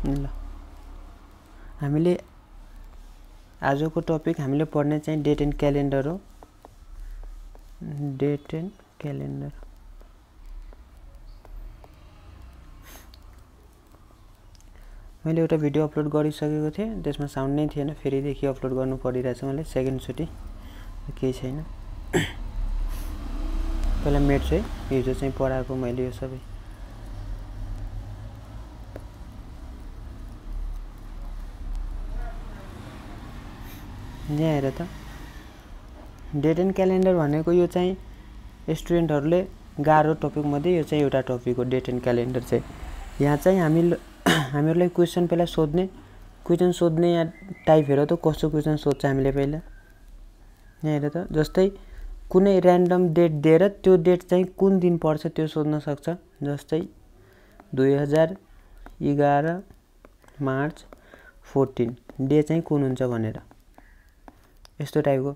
ल हामीले आजको टपिक हामीले पढ्ने चाहिँ डेट एन्ड क्यालेन्डर हो। डेट एन्ड क्यालेन्डर मैले एउटा भिडियो अपलोड गरिसकेको थिएँ, त्यसमा साउन्ड नै थिएन, फेरिदेखि अपलोड गर्नु परिरहेछ मलाई। सेकेन्ड चोटि केही छैन। पहिला मेट्स है, हिजो चाहिँ पढाएको मैले यो सबै। यहाँ हेर त, डेट एन्ड क्यालेन्डर भनेको यो चाहिँ स्टुडेन्टहरूले गाह्रो टपिक मध्ये यो चाहिँ एउटा टपिक हो। डेट एन्ड क्यालेन्डर चाहिँ यहाँ चाहिँ हामीहरूलाई क्वेसन पहिला सोध्ने, क्वेसन सोध्ने यहाँ टाइप हेर त कस्तो क्वेसन सोध्छ हामीले पहिला। यहाँ हेर त, जस्तै कुनै र्यान्डम डेट दिएर त्यो डेट चाहिँ कुन दिन पर्छ त्यो सोध्न सक्छ। जस्तै 2011 मार्च 14 डे चाहिँ कुन हुन्छ भनेर, यस्तो टाइपको।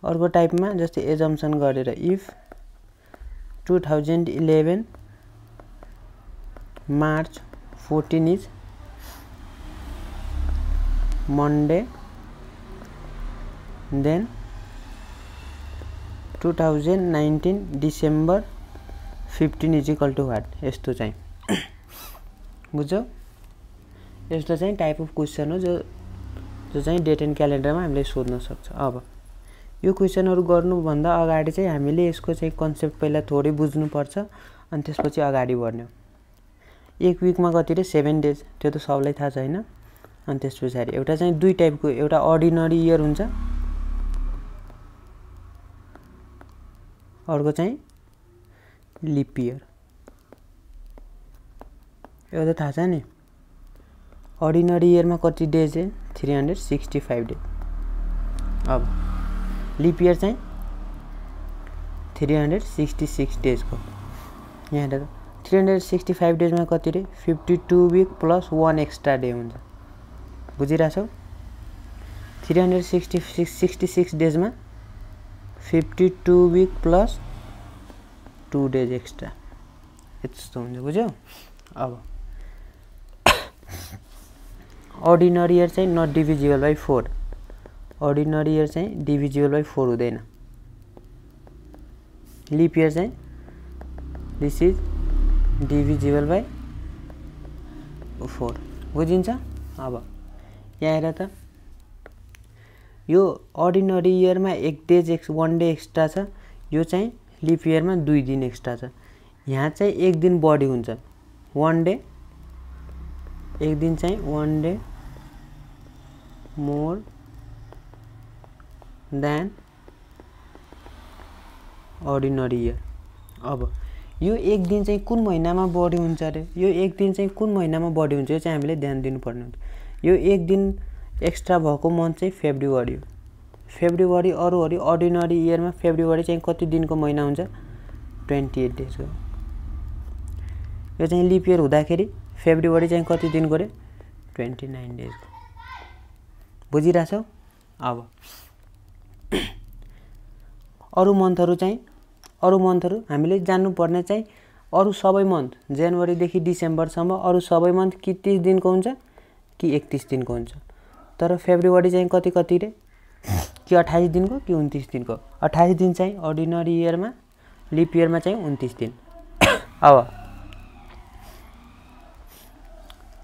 अर्को टाइपमा जस्तै एजम्सन गरेर if 2011 March 14 is Monday then 2019 December 15 is equal to what, यस्तो चाहिँ बुझ्यौ। यस्तो चाहिँ टाइप अफ क्वेसन हो जो चाहिँ डेट एन्ड क्यालेन्डरमा हामीले सोध्न सक्छ। अब यो क्वेसनहरु गर्नुभन्दा अगाडि चाहिँ हामीले यसको चाहिँ कन्सेप्ट पहिला थोरै बुझ्नुपर्छ, अनि त्यसपछि अगाडि बढ्ने हो। एक विकमा कति रे 7 डेज, त्यो त सबैलाई थाहा छ हैन। अनि त्यसपछि एउटा चाहिँ दुई टाइपको, एउटा अर्डिनरी इयर हुन्छ, अर्को चाहिँ लिप इयर। यो त थाहा छ नि। अर्डिनरी इयरमा कति डेज है? 365 डेज। अब लिप इयर चाहिँ 366 डेज को। यहाँ हेर 365 डेज में कति रे? 52 वीक प्लस 1 एक्स्ट्रा डे हुन्छ। बुझिरहेछौ? 366 डेज में 52 वीक प्लस 2 डेज एक्स्ट्रा, यस्तो हुन्छ। बुझ्यौ? अब अर्डिनरी इयर चाहिँ not divisible by 4। Ordinary year चाहिँ डिभिजिबल बाई 4 हुँदैन। लिप इयर चाहिँ दिस इज डिभिजिबल बाई 4। बुझिन्छ? अब यहाँ हेर त, यो अर्डिनरी इयरमा 1 डे एक्स्ट्रा छ, यो चाहिँ लिप इयरमा 2 दिन एक्स्ट्रा छ। यहाँ चाहिँ 1 दिन बढी हुन्छ, 1 डे, 1 दिन चाहिँ 1 day more than ordinary year. अब यो 1 दिन चाहिँ कुन महिनामा बढी हुन्छ रे? यो 1 दिन चाहिँ कुन महिनामा बढी हुन्छ, यो चाहिँ हामीले ध्यान दिनुपर्ने हुन्छ। यो 1 दिन एक्स्ट्रा भएको मन्थ चाहिँ फेब्रुअरी हो। फेब्रुअरी अरूहरु अर्डिनरी इयरमा फेब्रुअरी चाहिँ कति दिनको महिना हुन्छ? 28 डेज हो। यो चाहिँ लिप इयर हुँदाखेरि फेब्रुअरी चाहिँ कति दिनको रे? 29 डेज को। बुझिरहेछौ? अब अरु मन्थहरु हामीले जान्नुपर्ने चाहिँ अरु सबै मन्थ जनवरी देखि डिसेम्बर सम्म अरु सबै मन्थ कि 30 दिनको हुन्छ कि 31 दिनको हुन्छ। तर फेब्रुअरी चाहिँ कति रे? कि 28 दिनको कि 29 दिनको? 28 दिन चाहिँ अर्डिनरी इयरमा, लिप इयरमा चाहिँ 29 दिन। अब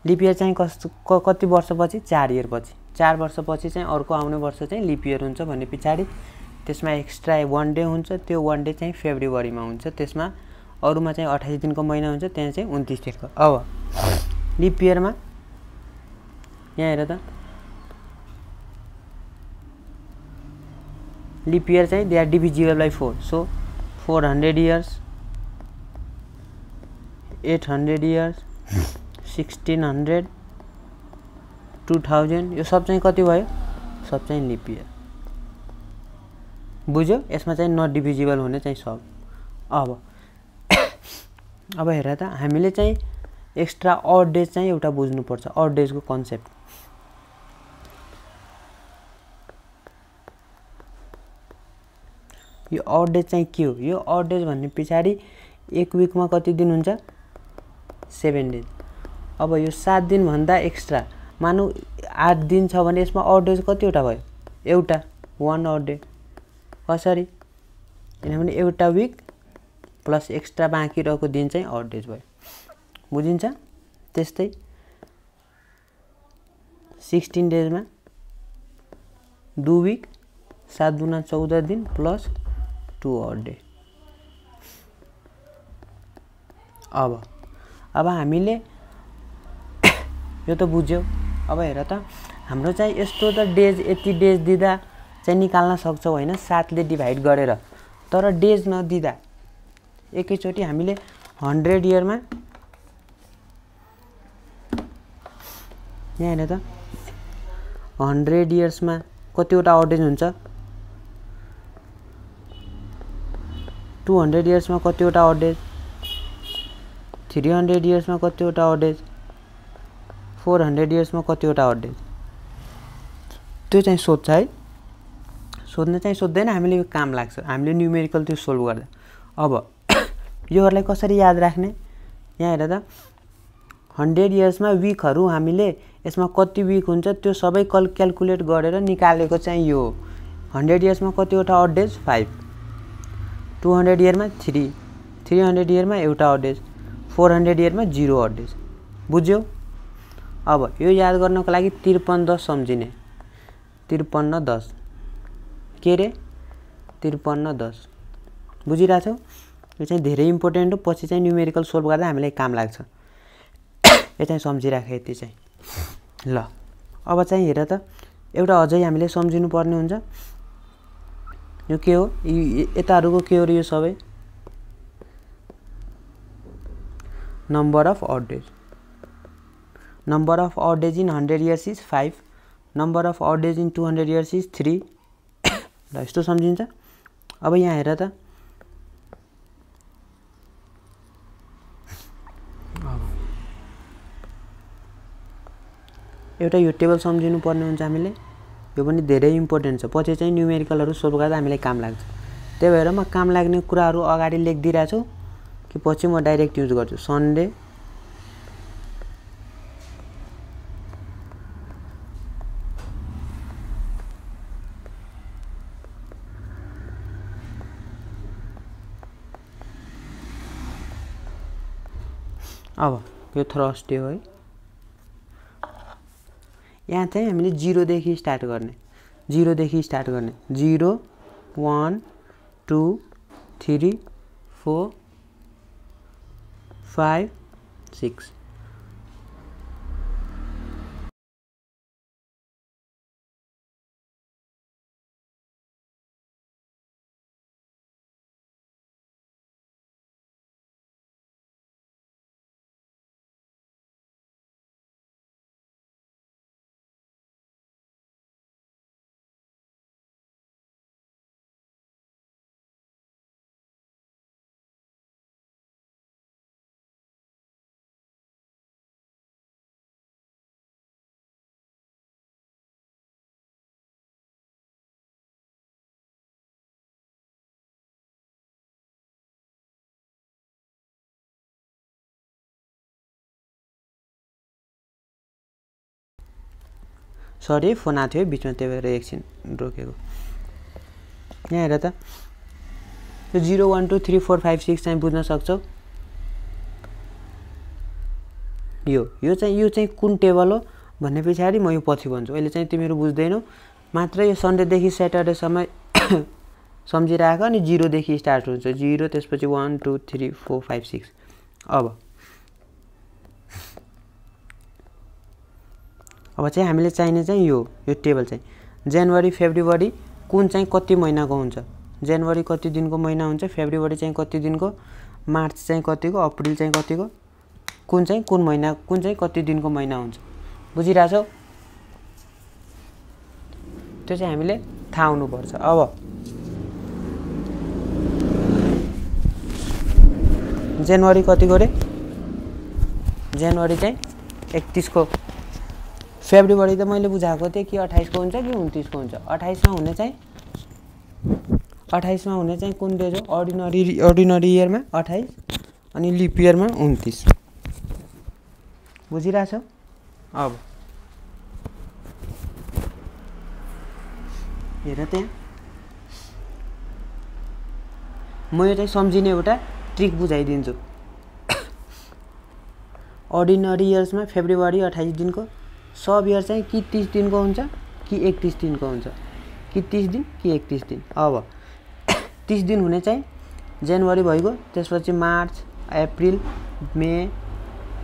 लिप इयर चाहिँ कति वर्षपछि? 4 इयर पछि। 4 वर्षपछि चाहिँ अर्को आउने वर्ष चाहिँ लिप इयर हुन्छ भने पछाडी त्यसमा एक्स्ट्रा 1 डे हुन्छ, त्यो 1 डे चाहिँ फेब्रुअरीमा हुन्छ। त्यसमा अरुमा चाहिँ 28 दिनको महिना हुन्छ, त्यहाँ चाहिँ 29 दिनको। अब लिप इयरमा यहाँ हेर त, लिप इयर चाहिँ they are divisible by 4। So 400 years, 800 years, 1600, 2000, यो सब चाहिँ कति भयो? सब चाहिँ लिप इयर। बुझ्यौ? यसमा चाहिँ नट डिभिजिबल हुने चाहिँ सब। अब हेर त, हामीले चाहिँ एक्स्ट्रा अड डेज चाहिँ एउटा बुझ्नुपर्छ, अड डेजको कन्सेप्ट। यो अड डेज चाहिँ के हो? यो अड डेज भन्ने पछाडी एक विकमा कति दिन हुन्छ? 7 डेज। अब यो 7 दिन भन्दा एक्स्ट्रा मानौ 8 दिन छ भने यसमा अड डेज कतिवटा भयो एउटा 1 अड डे कसरी किनभने एउटा विक प्लस एक्स्ट्रा बाँकी रहेको दिन चाहिँ अड डेज भयो बुझिन्छ त्यस्तै 16 डेजमा 2 विक 7 दुना 14 दिन प्लस 2 अड डे अब हामीले यो त बुझ्यौ अब हेर त हाम्रो चाहिँ यस्तो त डेज यति डेज दिदा चाहिँ निकाल्न सक्छौ हैन 7 ले डिभाइड गरेर तर डेज नदिदा एकैचोटी हामीले 100 इयरमा यहाँ हेर त 100 इयर्समा कतिवटा अड डेज हुन्छ 200 इयर्समा कतिवटा अड डेज 300 इयर्समा कतिवटा अड डेज 400 इयर्समा कतिवटा अड डेज त्यो चाहिँ सोध्छ है सोध्न चाहिँ सोध्दैन हामीले यो काम लाग्छ हामीले न्यूमेरिकल त्यो सोल्भ गर्दा अब योहरुलाई कसरी याद राख्ने यहाँ हेर त 100 इयर्समा विकहरु हामीले यसमा कति विक हुन्छ त्यो सबै क्याल्कुलेट गरेर निकालेको चाहिँ यो 100 इयर्समा कतिवटा अड डेज 5 200 इयरमा 3 300 इयरमा एउटा अड डेज 400 इयरमा 0 अड डेज बुझ्यौ अब यो याद गर्नको लागि 5310 सम्झिने 5310 के रे 5310 बुझिराछौ यो चाहिँ धेरै इम्पोर्टेन्ट हो पछि चाहिँ न्यूमेरिकल सोल्भ गर्दा हामीलाई काम लाग्छ यो चाहिँ सम्झिराखे यति चाहिँ ल अब चाहिँ हेर त एउटा अझै हामीले सम्झिनु पर्ने हुन्छ यो के हो यताहरुको के हो र यो सबै number of odd days number of odd days in 100 years is 5 number of odd days in 200 years is 3 ल यस्तो सम्झिन्छ अब यहाँ हेर त एउटा यो टेबल सम्झिनु पर्ने हुन्छ हामीले यो पनि धेरै इम्पोर्टेन्ट छ पछि चाहिँ न्यूमेरिकलहरु सोल्भ गर्दा हामीलाई काम लाग्छ त्यही भएर म काम लाग्ने कुराहरु अगाडि लेखिदिराछु कि पछि म डाइरेक्ट युज गर्छु सन्डे अब यो थर्सडे हो है यहाँ चाहिँ हामीले 0 देखि स्टार्ट गर्ने 0 देखि स्टार्ट गर्ने 0 1 2 3 4 5 6 सरी फोन आथ्यो बीचमा त्यही भएर एकछिन रोकेको यहाँ हेर त यो 0 1 2 3 4 5 6 चाहिँ बुझ्न सक्छौ यो चाहिँ कुन टेबल हो भन्ने पछाडी म यो पछि भन्छु अहिले चाहिँ तिमीहरु बुझ्दैनौ मात्र यो सन्डे देखि सैटरडे सम्म सम्झिराख अनि 0 देखि स्टार्ट हुन्छ 0 त्यसपछि 1 2 3 4 5 6 अब चाहिँ हामीले चाहिने चाहिँ यो टेबल चाहिँ जनवरी फेब्रुअरी कुन चाहिँ कति महिनाको हुन्छ जनवरी कति दिनको महिना हुन्छ फेब्रुअरी चाहिँ कति दिनको मार्च चाहिँ कतिको अप्रिल चाहिँ कतिको कुन चाहिँ कति दिनको महिना हुन्छ बुझिराछौ त्यो चाहिँ हामीले थाहा हुनु पर्छ अब जनवरी कतिको रे जनवरी चाहिँ 31 को फेब्रुअरी त मैले बुझाएको थिए कि 28 को हुन्छ कि 29 को हुन्छ 28 मा हुने चाहिँ 28 मा हुने चाहिँ कुन डेज हो अर्डिनरी इयरमा 28 अनि लिप इयरमा 29 बुझिरहेछौ? अब हेर त्यहाँ म यो चाहिँ सम्झिने एउटा ट्रिक बुझाइदिन्छु। अर्डिनरी इयर्समा फेब्रुअरी 28 दिनको, सब इयर चाहिँ कि 30 दिनको हुन्छ कि 31 दिनको हुन्छ, कि 30 दिन कि 31 दिन। अब 30 दिन हुने चाहिँ जनवरी भइगयो, त्यसपछि मार्च, अप्रिल, मे,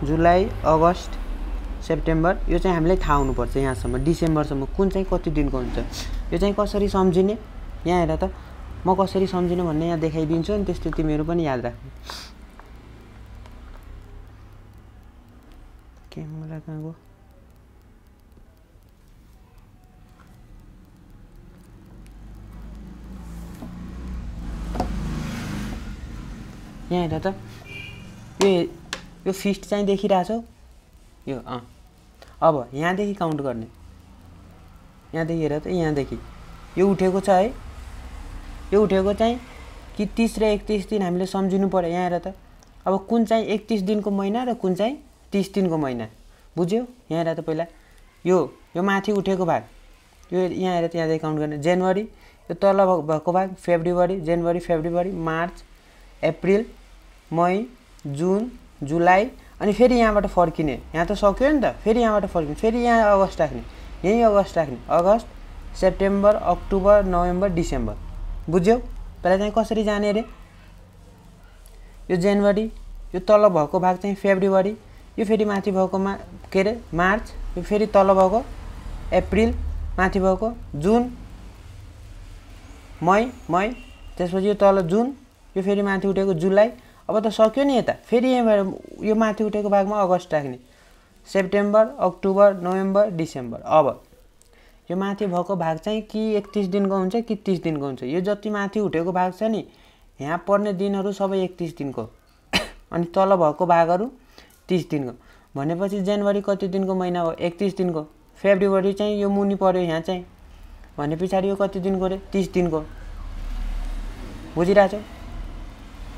जुलाई, अगस्त, सेप्टेम्बर, यो चाहिँ हामीलाई थाहा हुनुपर्छ यहाँसम्म, डिसेम्बरसम्म कुन चाहिँ कति दिनको हुन्छ। यो चाहिँ कसरी सम्झिने, यहाँ हेर त, म कसरी सम्झिने भन्ने यहाँ देखाइदिन्छु अनि त्यस्तै तिमीहरू पनि याद राख्नु। क्यामेरा कहाँ गयो? यहाँ हेर त, यो फिस्ट चाहिँ देखिरहेछौ यो। अब यहाँदेखि काउन्ट गर्ने, यहाँदेखि हेर त, यहाँदेखि यो उठेको छ है, यो उठेको चाहिँ कि 30 र 31 दिन हामीले सम्झिनु पर्यो। यहाँ हेर त, अब कुन चाहिँ 31 दिनको महिना र कुन चाहिँ 30 दिनको महिना, बुझ्यौ? यहाँ हेर त, पहिला यो माथि उठेको भाग, यो यहाँ हेर त, यहाँदेखि काउन्ट गर्ने। जनवरी, यो तल भएको भाग फेब्रुअरी, जनवरी, फेब्रुअरी, मार्च, अप्रिल, मई, जुन, जुलाई, अनि फेरि यहाँबाट फर्किने, यहाँ त सक्यो नि त, फेरि यहाँबाट फर्किने, फेरि यहाँ अगस्त राख्ने, यहीँ अगस्त राख्ने, अगस्त, सेप्टेम्बर, अक्टोबर, नोभेम्बर, डिसेम्बर, बुझ्यौ? पहिला चाहिँ कसरी जाने अरे, यो जनवरी, यो तल भएको भाग चाहिँ फेब्रुअरी, यो फेरि माथि भएको के अरे मार्च, यो फेरि तल भएको अप्रिल, माथि भएको जुन, मई, त्यसपछि यो तल जुन, यो फेरि माथि उठेको जुलाई। अब त सक्यो नि यता, फेरि यहाँबाट यो माथि उठेको भागमा अगस्त राख्ने, सेप्टेम्बर, अक्टोबर, नोभेम्बर, डिसेम्बर। अब यो माथि भएको भाग चाहिँ कि 31 दिनको हुन्छ कि 30 दिनको हुन्छ। यो जति माथि उठेको भाग छ नि, यहाँ पर्ने दिनहरू सबै 31 दिनको अनि तल भएको भागहरू 30 दिनको। भनेपछि जनवरी कति दिनको महिना हो? 31 दिनको। फेब्रुअरी चाहिँ यो मुनि पर्यो यहाँ चाहिँ, भने पछाडि यो कति दिनको रे? 30 दिनको। बुझिरहेछौ?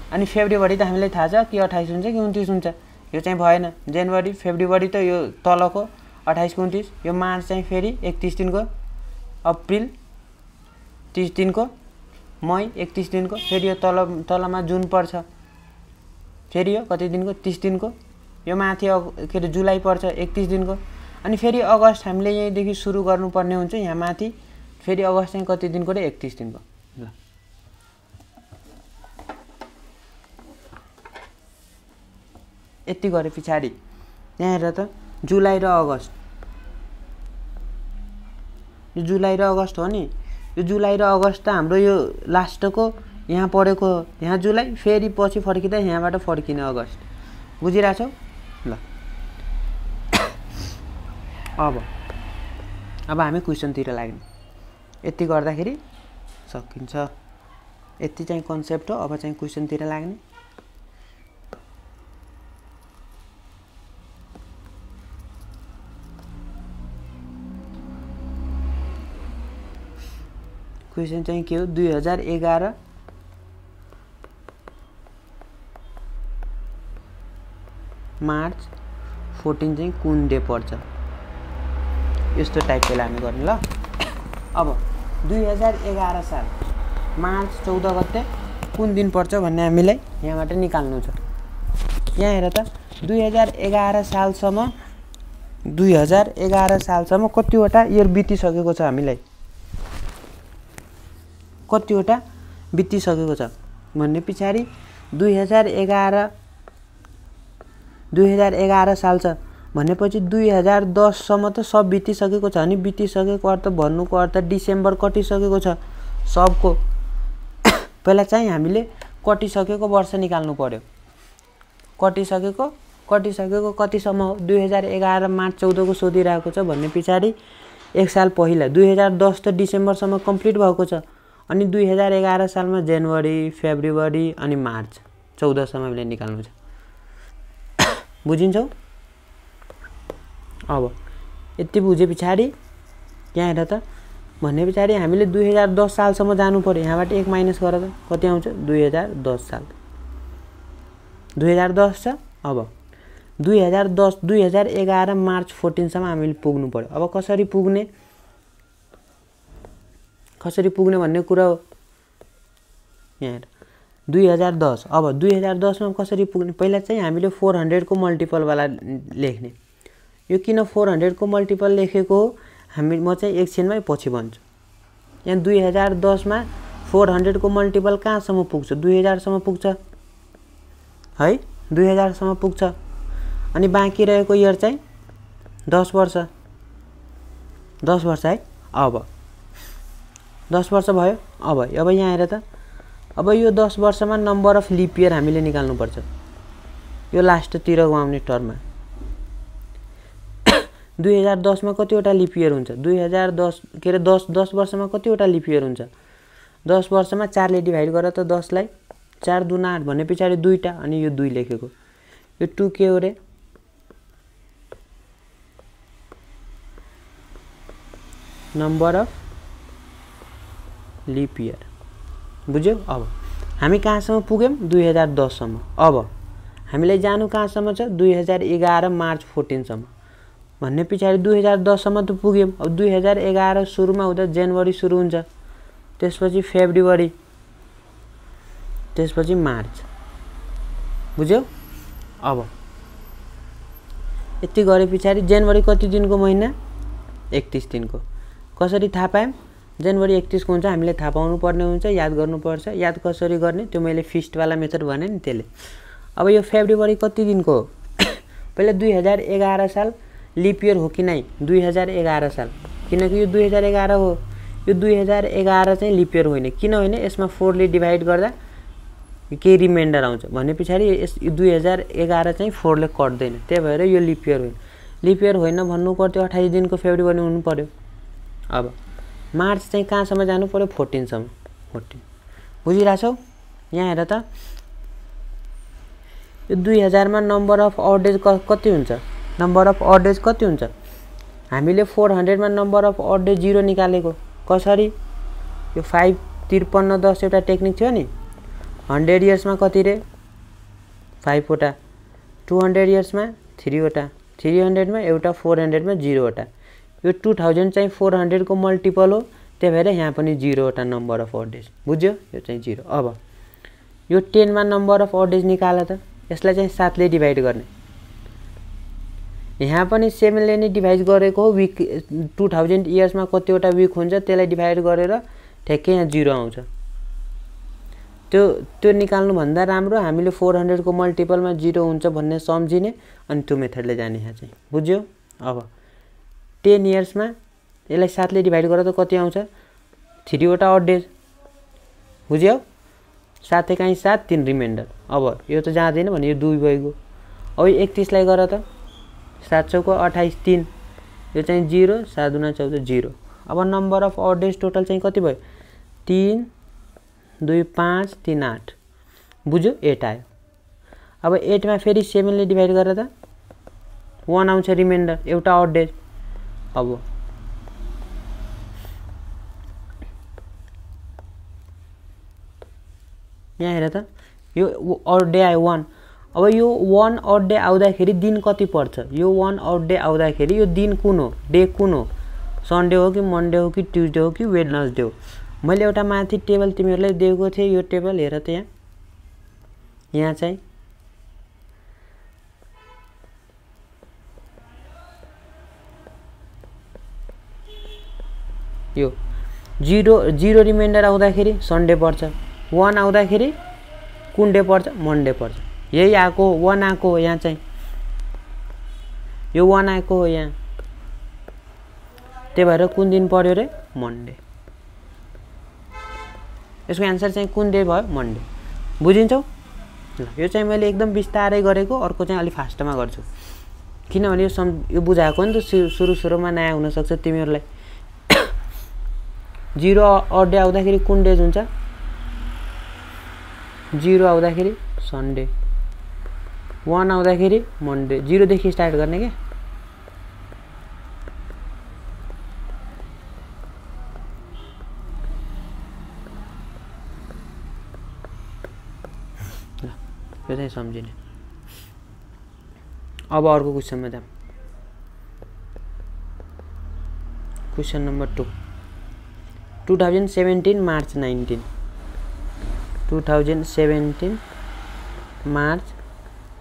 अनि फेब्रुअरी त हामीलाई थाहा छ कि 28 हुन्छ कि 29 हुन्छ, यो चाहिँ भएन। जनवरी, फेब्रुअरी त यो तलको 28 कि 29, यो मार्च चाहिँ फेरि 31 दिनको, अप्रिल 30 दिनको, मई 31 दिनको, फेरि यो तलमा जुन पर्छ, फेरि यो कति दिनको? 30 दिनको, यो माथि के अरे जुलाई पर्छ 31 दिनको, अनि फेरि अगस्त हामीले यहीँदेखि सुरु गर्नुपर्ने हुन्छ, यहाँ माथि फेरि अगस्त चाहिँ कति दिनको रे? 31 दिनको। ल यति गरे पछाडि यहाँ हेर त, जुलाई र अगस्त, यो जुलाई र अगस्त हो नि, यो जुलाई र अगस्त त हाम्रो यो लास्टको यहाँ परेको, यहाँ जुलाई, फेरि पछि फर्किँदा यहाँबाट फर्किने अगस्त। बुझिरहेछौ? ल अब हामी क्वेसनतिर लाग्ने। यति गर्दाखेरि सकिन्छ। यति चाहिँ कन्सेप्ट हो। अब चाहिँ क्वेसनतिर लाग्ने। क्वेसन चाहिँ के हो? 2011 मार्च 14 चाहिँ कुन डे पर्छ? यस्तो टाइपले हामी गर्ने ल। अब 2011 साल मार्च 14 गते कुन दिन पर्छ भन्ने हामीलाई यहाँबाट निकाल्नु छ। यहाँ हेर त, 2011 सालसम्म कतिवटा इयर बितिसकेको छ, हामीलाई कतिवटा बितिसकेको छ भन्ने पछाडि 2011 साल छ भनेपछि 2010 सम्म त सब बितिसकेको छ। अनि बितिसकेको अर्थ भन्नुको अर्थ डिसेम्बर कटिसकेको छ सबको। पहिला चाहिँ हामीले कटिसकेको वर्ष निकाल्नु पर्यो। कटिसकेको कतिसम्म हो? 2011 मार्च 14 को सोधिरहेको छ भन्ने पछाडि एक साल पहिला 2010 त डिसेम्बरसम्म कम्प्लिट भएको छ। अनि 2011 सालमा जनवरी, फेब्रुअरी अनि मार्च 14 सम्म हामीले निकाल्नु छ। बुझिन्छौ? अब यति बुझे पछाडि यहाँ हेर त, भन्ने पछाडि हामीले 2010 सालसम्म जानु पर्यो। यहाँबाट 1 माइनस गर त कति आउँछ? 2010 साल। 2010 छ। अब 2010 2011 मार्च 14 सम्म हामीले पुग्नु पर्यो। अब कसरी पुग्ने भन्ने कुरा हो यहाँ 2010। अब 2010 मा कसरी पुग्ने, पहिला चाहिँ हामीले 400 को मल्टिपल वाला लेख्ने। यो किन 400 को मल्टिपल लेखेको हो म चाहिँ एकछिनमै पछि भन्छु। यहाँ 2010 मा 400 को मल्टिपल कहाँसम्म पुग्छ, 2000 सम्म पुग्छ है, 2000 सम्म पुग्छ। अनि बाँकी रहेको इयर चाहिँ 10 वर्ष है। अब 10 वर्ष भयो। अब यहाँ हेर त, अब यो 10 वर्षमा नम्बर अफ लिप इयर हामीले निकाल्नुपर्छ, यो लास्टतिर आउने टर्ममा। 2010 मा कतिवटा लिप इयर हुन्छ, 2010 के अरे 10 वर्षमा कतिवटा लिप इयर हुन्छ, 10 वर्षमा 4 ले डिभाइड गर त 10 लाई 4 दुना 8 भने पछाडि 2टा अनि यो 2 लेखेको, यो 2 के हो रे, नम्बर अफ लिप इयर। बुझ्यौ। अब हामी कहाँसम्म पुग्यौं, 2010 सम्म। अब हामीलाई जानु कहाँसम्म छ, 2011 मार्च 14 सम्म भन्ने पछाडि 2010 सम्म त पुग्यौं। अब 2011 सुरुमा हुँदा जनवरी सुरु हुन्छ, त्यसपछि फेब्रुअरी, त्यसपछि मार्च। बुझ्यौ। अब यति गरे पछाडि जनवरी कति दिनको महिना, 31 दिनको। कसरी थाहा पायौं, जनवरी 31 को हुन्छ, हामीले थाहा पाउनु पर्ने हुन्छ, याद गर्नुपर्छ। याद कसरी गर्ने, त्यो मैले फिस्ट वाला मेथड भने नि त्यसले। अब यो फेब्रुअरी कति दिनको हो, पहिला 2011 साल लिप इयर हो कि नै, 2011 साल, किनकि यो 2011 हो, यो 2011 चाहिँ लिप इयर होइन। किन होइन, यसमा 4 ले डिभाइड गर्दा केही रिमाइन्डर आउँछ भने पछाडि यस 2011 चाहिँ 4 ले कट्दैन, त्यही भएर यो लिप इयर होइन। लिप इयर होइन भन्नु पर्थ्यो 28 दिनको फेब्रुअरी हुनु पर्यो। अब मार्च चाहिँ कहाँसम्म जानु पर्यो, 14 सम्म। 14 बुझिरहेछौ। यहाँ हेर त, यो 2000 मा नम्बर अफ अड डेज कति हुन्छ, नम्बर अफ अड डेज कति हुन्छ, हामीले 400 मा नम्बर अफ अड डेज 0 निकालेको। कसरी, यो 5 53 10 एउटा टेक्निक थियो नि। 100 इयर्स मा कति रे, 5 वटा, 200 इयर्स मा 3 वटा, 300 मा एउटा, 400 मा 0 वटा। यो 2000 चाहिँ 400 को मल्टिपल हो, त्यही भएर यहाँ पनि 0 वटा नम्बर अफ अड डेज। बुझ्यो, यो चाहिँ 0। अब यो 10 मा नम्बर अफ अड डेज निकाल त, यसलाई चाहिँ 7 ले डिभाइड गर्ने। यहाँ पनि 7 ले नै डिभाइड गरेको हो। विक 2000 इयर्स मा कतिवटा विक हुन्छ त्यसलाई डिभाइड गरेर ठ्याक्कै यहाँ 0 आउँछ। त्यो निकाल्नु भन्दा राम्रो हामीले 400 को मल्टिपलमा 0 हुन्छ भन्ने सम्झिने अनि त्यो मेथडले जाने यहाँ चाहिँ। बुझ्यो। अब 10 इयर्स मा यसलाई 7 ले डिभाइड गरेर त कति आउँछ, 3 वटा अड डेज। बुझ्यौ। 7 एकाइ 7, 3 रिमाइन्डर। अब यो त जाँदैन भने यो 2 भइगयो। अब 31 लाई गर त, 7 चौको 28, 3, यो चाहिँ 0, 7 दुना 14, 0। अब number of odd days total चाहिँ कति भयो, 3 2 5 3 8। बुझ्यो, 8 आयो। अब 8 मा फेरि 7 ले डिभाइड गर त 1 आउँछ रिमाइन्डर, एउटा अड डेज। अब यहाँ हेर त, यो अड डे आयो 1। अब यो 1 अड डे आउँदाखेरि दिन कति पर्छ, यो 1 अड डे आउँदाखेरि यो दिन कुन हो, डे कुन हो, सन्डे हो कि मन्डे हो कि ट्युजडे हो कि वेडनेसडे हो। मैले एउटा माथि टेबल तिमीहरूलाई दिएको थिएँ, यो टेबल हेर त, यहाँ चाहिँ यो 0 रिमाइन्डर आउँदाखेरि सन्डे पर्छ, 1 आउँदाखेरि कुन डे पर्छ, मन्डे पर्छ। यही आएको 1 आएको हो, यहाँ चाहिँ यो 1 आएको हो यहाँ, त्यही भएर कुन दिन पर्यो रे, मन्डे। यसको एन्सर चाहिँ कुन डे भयो, मन्डे। बुझिन्छौ। ल यो चाहिँ मैले एकदम बिस्तारै गरेको, अर्को चाहिँ अलि फास्टमा गर्छु किनभने यो बुझाएको नि त, सुरुमा नयाँ हुन सक्छ तिमीहरूलाई। 0 अड डे आउँदाखेरि कुन डेज हुन्छ, 0 आउँदाखेरि सन्डे, 1 आउँदाखेरि मन्डे। 0 देखि स्टार्ट गर्ने के। ल यो चाहिँ सम्झिने। अब अर्को क्वेसनमा जाऊँ। क्वेसन नम्बर 2 2017 मार्च 19 2017 मार्च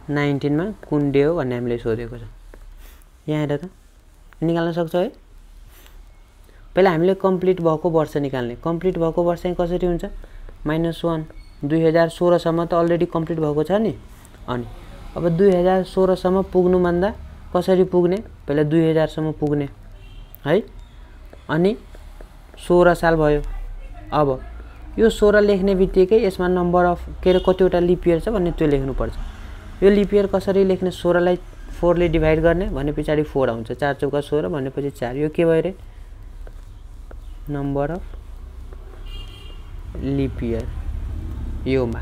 19 मा कुन डे हो भन्ने हामीले सोधेको छ। यहाँ हेर त निकाल्न सक्छौ है। पहिला हामीले कम्प्लिट भएको वर्ष निकाल्ने। कम्प्लिट भएको वर्ष चाहिँ कसरी हुन्छ -1 2016 सम्म त अलरेडी कम्प्लिट भएको छ नि। अनि अब 2016 सम्म पुग्नु भन्दा कसरी पुग्ने पहिला 2000 सम्म पुग्ने है। अनि 16 साल भयो। अब यो 16 लेख्ने बित्तिकै यसमा नम्बर अफ के रे कतिवटा लिप इयर छ भन्ने त्यो लेख्नु पर्छ। यो लिप इयर कसरी लेख्ने 16 लाई 4 ले डिभाइड गर्ने भने पछाडी 4 आउँछ 4 चौका 16 भनेपछि 4 यो के भयो रे नम्बर अफ लिप इयर योमा।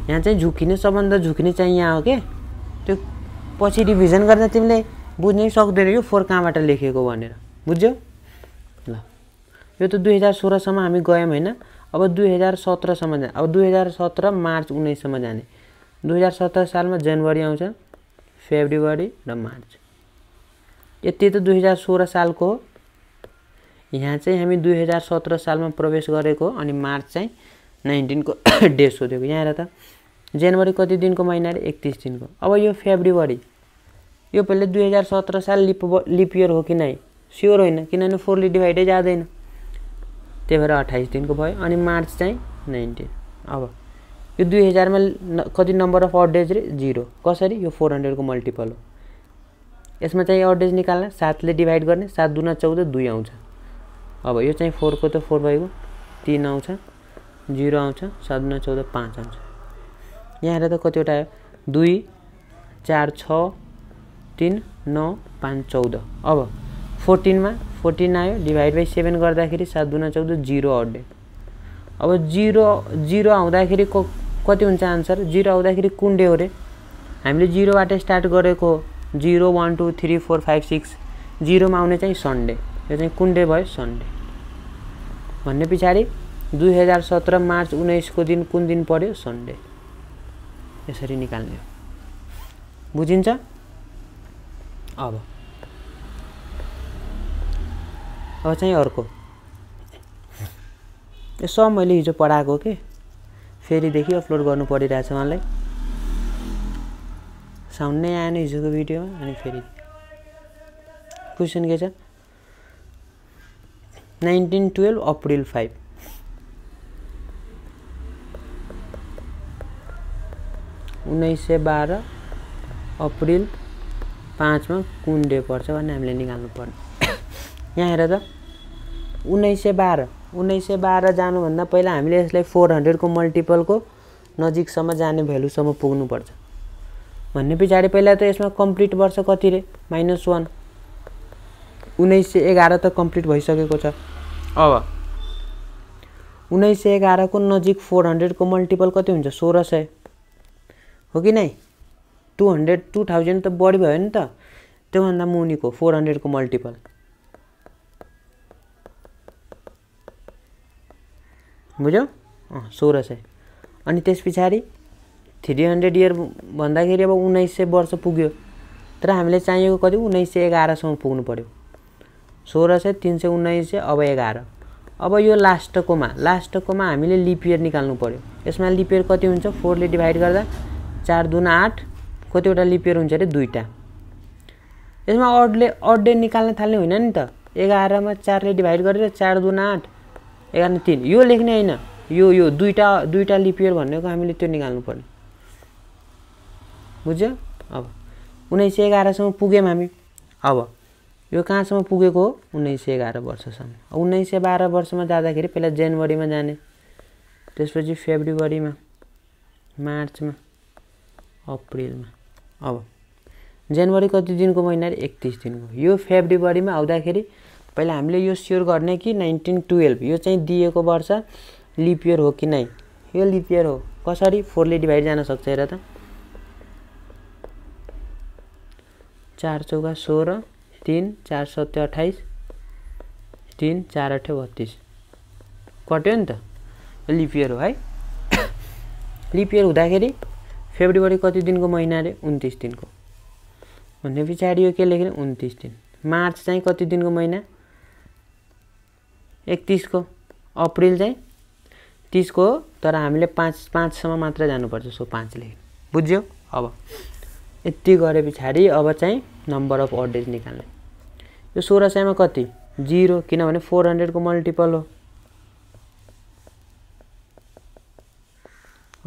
यहाँ चाहिँ झुकिने सबभन्दा झुकिने चाहिँ यहाँ हो के त्यो पछि रिभिजन गर्दा तिमीले बुझ्नै सक्दैन यो 4 कहाँबाट लेखेको भनेर बुझ्यौ ल। यो त 2016 सम्म हामी गयौं हैन। अब 2017 सम्म जाने। अब 2017 मार्च 19 सम्म जाने। 2017 सालमा जनवरी आउँछ फेब्रुअरी र मार्च। यति त 2016 सालको हो। यहाँ चाहिँ हामी 2017 सालमा प्रवेश गरेको अनि मार्च चाहिँ 19 को डेट सोधेको। यहाँ हेर त जनवरी कति दिनको महिना रे 31 दिनको। अब यो फेब्रुअरी यो पहिले 2017 साल लिप इयर हो कि नै स्योर होइन किनभने 4 ले डिभाइडै जाँदैन त्यही भएर 28 दिनको भयो। अनि मार्च चाहिँ 19। अब यो 2000 मा कति नम्बर अफ अड डेज रे 0 कसरी यो 400 को मल्टिपल हो। यसमा चाहिँ अड डेज निकाल्न 7 ले डिभाइड गर्ने 7 दुना 14 2 आउँछ। अब यो चाहिँ 4 को त 4 भइगयो 3 आउँछ 0 आउँछ 7 दुना 14 5 आउँछ। यहाँ हेर त कतिवटा आयो 2 4 6 3 9 5 14। अब 14 मा 14 आयो डिभाइड बाइ 7 गर्दाखेरि 7 दुना 14 0 अड डेज। अब 0 आउँदाखेरि कति हुन्छ आन्सर 0 आउँदाखेरि कुन डे हो रे हामीले 0 बाट स्टार्ट गरेको 0 1 2 3 4 5 6 0 मा आउने चाहिँ सन्डे। यो चाहिँ कुन डे भयो सन्डे भन्ने पछाडी 2017 मार्च 19 को दिन कुन दिन पर्यो सन्डे। यसरी निकाल्ने हो बुझिन्छ। अब चाहिँ अर्को यो सब मैले हिजो पढाएको के फेरि देखि अपलोड गर्नु परिरहेछ मलाई साउन्ड नै आएन हिजोको भिडियोमा। अनि फेरि क्वेशन के छ 1912 अप्रिल 5 1912 अप्रिल 5 मा कुन डे पर्छ भन्ने हामीले निकाल्नु पर्ने। यहाँ हेर त 1912 जानुभन्दा पहिला हामीले यसलाई 400 को मल्टिपलको नजिकसम्म जाने भ्यालुसम्म पुग्नु पर्छ भन्ने पछाडी पहिला त यसमा कम्प्लिट वर्ष कति रे -1 1911 त कम्प्लिट भइसकेको छ। अब 1911 को नजिक 400 को मल्टिपल कति हुन्छ 1600 हो कि नै 2000 त बढी भयो नि त त्यो भन्दा मुनिको 400 को मल्टिपल बुझ्यौ 1600। अनि त्यसपछि 300 इयर भन्दाखेरि अब 1900 वर्ष पुग्यो तर हामीले चाहिएको कति 1911 सम्म पुग्नु पर्यो 1600 319 अब 11। अब यो लास्टकोमा हामीले लिप इयर निकाल्नु पर्यो। यसमा लिप इयर कति हुन्छ 4 ले डिभाइड गर्दा 4 दुना 8 कतिवटा लिप इयर हुन्छ रे 2टा। यसमा अड डे निकाल्न थाल्ने होइन नि त 11 मा 4 ले डिभाइड गरेर 4 दुना 8 11 3 यो लेख्ने हैन यो दुईटा लिप इयर भनेको हामीले त्यो निकाल्नु पर्ने बुझ्यौ। अब 1911 सम्म पुग्यौं हामी। अब यो कहाँसम्म पुगेको हो 1911 वर्षसम्म। 1912 वर्षमा जाँदाखेरि पहिला जनवरीमा जाने त्यसपछि फेब्रुअरीमा मार्चमा अप्रिलमा। अब जनवरी कति दिनको महिना रे 31 दिनको। यो फेब्रुअरीमा आउँदाखेरि पहिला हामीले यो स्योर गर्ने कि 1912 यो चाहिँ दिएको वर्ष लिप इयर हो कि नै। यो लिप इयर हो कसरी 4 ले डिभाइड जान सक्छ हेर त 4 चौका 16 3 4 7 28 3 4 8 32 कट्यो नि त लिप इयर हो है। लिप इयर हुँदाखेरि फेब्रुअरी कति दिनको महिना रे 29 दिनको भने पछाडि यो के लेख्ने 29 दिन मार्च चाहिँ कति दिनको महिना 31 को अप्रिल चाहिँ 30 को तर हामीले 5 सम्म मात्र जानुपर्छ सो 5 लेख्ने बुझ्यो अब यति गरे पछाडि अब चाहिँ नम्बर अफ ऑड डेज निकाल्ने यो 1600 मा कति 0 किनभने 400 को मल्टिपल हो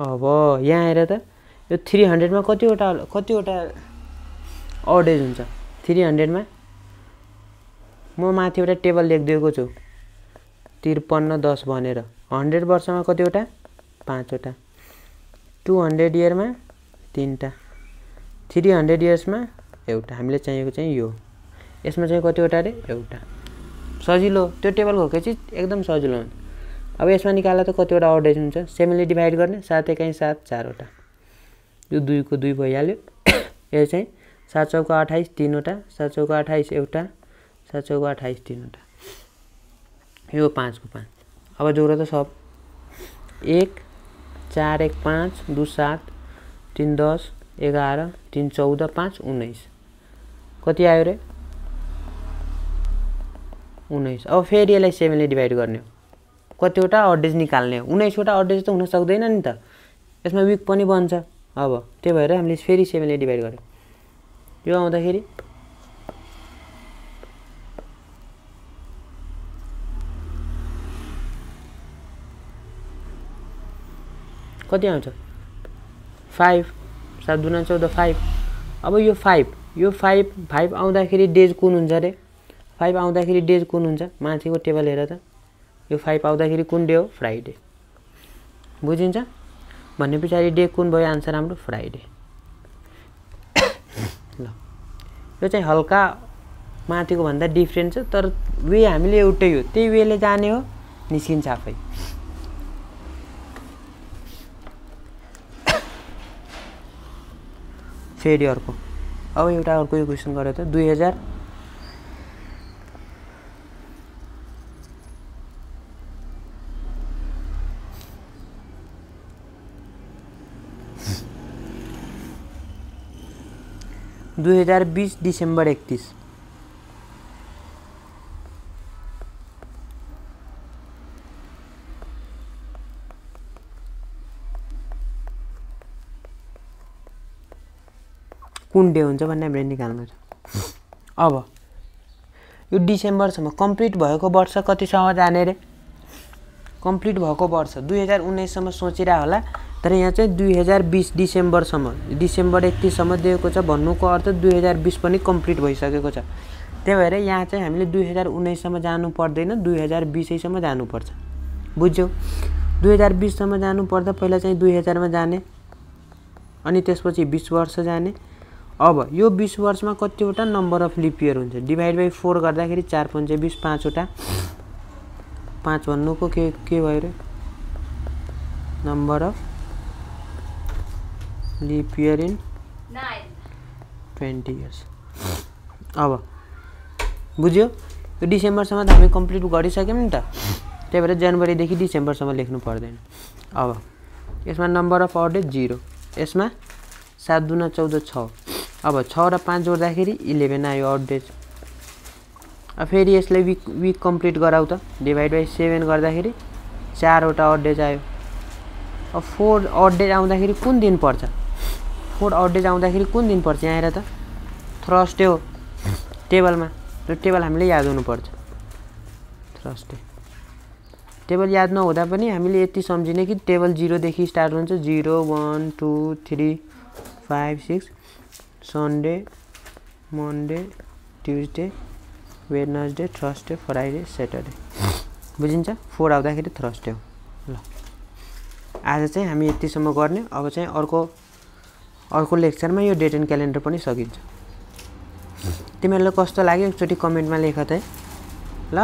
अब यहाँ आएर त यो 300 मा कतिवटा ऑड डेज हुन्छ 300 मा म माथि एउटा टेबल लेखिदिएको छु 53 10 भनेर 100 वर्षमा कतिवटा 5 वटा 200 इयरमा 3 टा 300 इयर्समा एउटा हामीले चाहिएको चाहिँ यो यसमा चाहिँ कतिवटा रे एउटा सजिलो त्यो टेबल हो के चाहिँ एकदम सजिलो हुन्छ अब यसमा निकाल्दा त कतिवटा ऑड डेज हुन्छ 7 ले डिभाइड गर्ने 7 एकाइ 7 4 वटा यो 2 को 2 भइहाल्यो यो चाहिँ 7 चौका 28 3 वटा 7 चौका 28 एउटा 7 चौका 28 3 वटा यो 5 को 5 अब जोडो त सब 1 4 1 5 2 7 3 10 11 3 14 5 19 कति आयो रे 19 अब फेरि यसलाई 7 ले डिभाइड गर्ने हो कतिवटा ऑड डेज निकाल्ने हो 19 वटा ऑड डेज त हुन सक्दैन नि त यसमा वीक पनि बन्छ अब त्यही भएर हामीले फेरि 7 ले डिभाइड गर्यो यो आउँदाखेरि कति आउँछ 5 7 दुना 14 5 अब यो 5 आउँदाखेरि डेज कुन हुन्छ रे 5 आउँदाखेरि डेज कुन हुन्छ माथिको टेबल हेर त यो 5 आउँदाखेरि कुन डे हो फ्राइडे बुझिन्छ भन्ने पछाडि डे कुन भयो आन्सर हाम्रो फ्राइडे ल यो चाहिँ हल्का माथिको भन्दा डिफरेन्ट छ तर वे हामीले एउटै हो त्यही वेले जाने हो निस्किन्छ आफै फेरि अर्को अब एउटा अर्को यो क्वेशन गरे त 2020 डिसेम्बर 31 कुन डे हुन्छ भन्ने हामीले निकाल्नु छ अब यो डिसेम्बरसम्म कम्प्लिट भएको वर्ष कतिसम्म जाने रे कम्प्लिट भएको वर्ष 2019 सम्म सोचिरा होला तर यहाँ चाहिँ 2020 डिसेम्बरसम्म डिसेम्बर 31 सम्म दिएको छ भन्नुको अर्थ 2020 पनि कम्प्लिट भइसकेको छ त्यही भएर यहाँ चाहिँ हामीले 2019 सम्म जानु पर्दैन 2020 सम्म जानु पर्छ बुझ्यौ 2020 सम्म जानु पर्दा पहिला चाहिँ 2000 मा जाने अनि त्यसपछि 20 वर्ष जाने अब यो 20 वर्षमा कतिवटा नम्बर अफ लिप इयर हुन्छ डिभाइड बाइ 4 गर्दाखेरि 4 5 20 5 वटा 5 भन्नुको के भयो रे number of lip year in 20 years अब बुझ्यो यो डिसेम्बरसम्म त हामी कम्प्लिट गरिसक्यौं नि त त्यही भएर जनवरी देखि डिसेम्बरसम्म लेख्नु पर्दैन अब यसमा नम्बर अफ ऑड डेज 0 यसमा 7 दुना 14 6 अब 6 र 5 जोड्दाखेरि 11 आयो ऑड डेज अब फेरि यसलाई वीक कम्प्लिट गराउ त डिभाइड बाइ 7 गर्दाखेरि 4 वटा ऑड डेज आयो अब 4 ऑड डेज आउँदाखेरि कुन दिन पर्छ 4 ऑड डेज आउँदाखेरि कुन दिन पर्छ यहाँ हेर त थर्सडे हो टेबलमा र टेबल हामीले याद हुनु पर्छ थर्सडे टेबल याद नहुँदा पनि हामीले यति सम्झिने कि टेबल 0 देखि स्टार्ट हुन्छ 0 1 2 3 5 6 Sunday Monday Tuesday Wednesday Thursday Friday Saturday बुझिन्छ 4 आउँदाखेरि थर्सडे हो ल आज चाहिँ हामी यतिसम्म गर्ने अब चाहिँ अर्को लेक्चरमा यो डेट एन्ड क्यालेन्डर पनि सकिन्छ तिमीहरुलाई कस्तो लाग्यो एकचोटी कमेन्टमा लेख त ल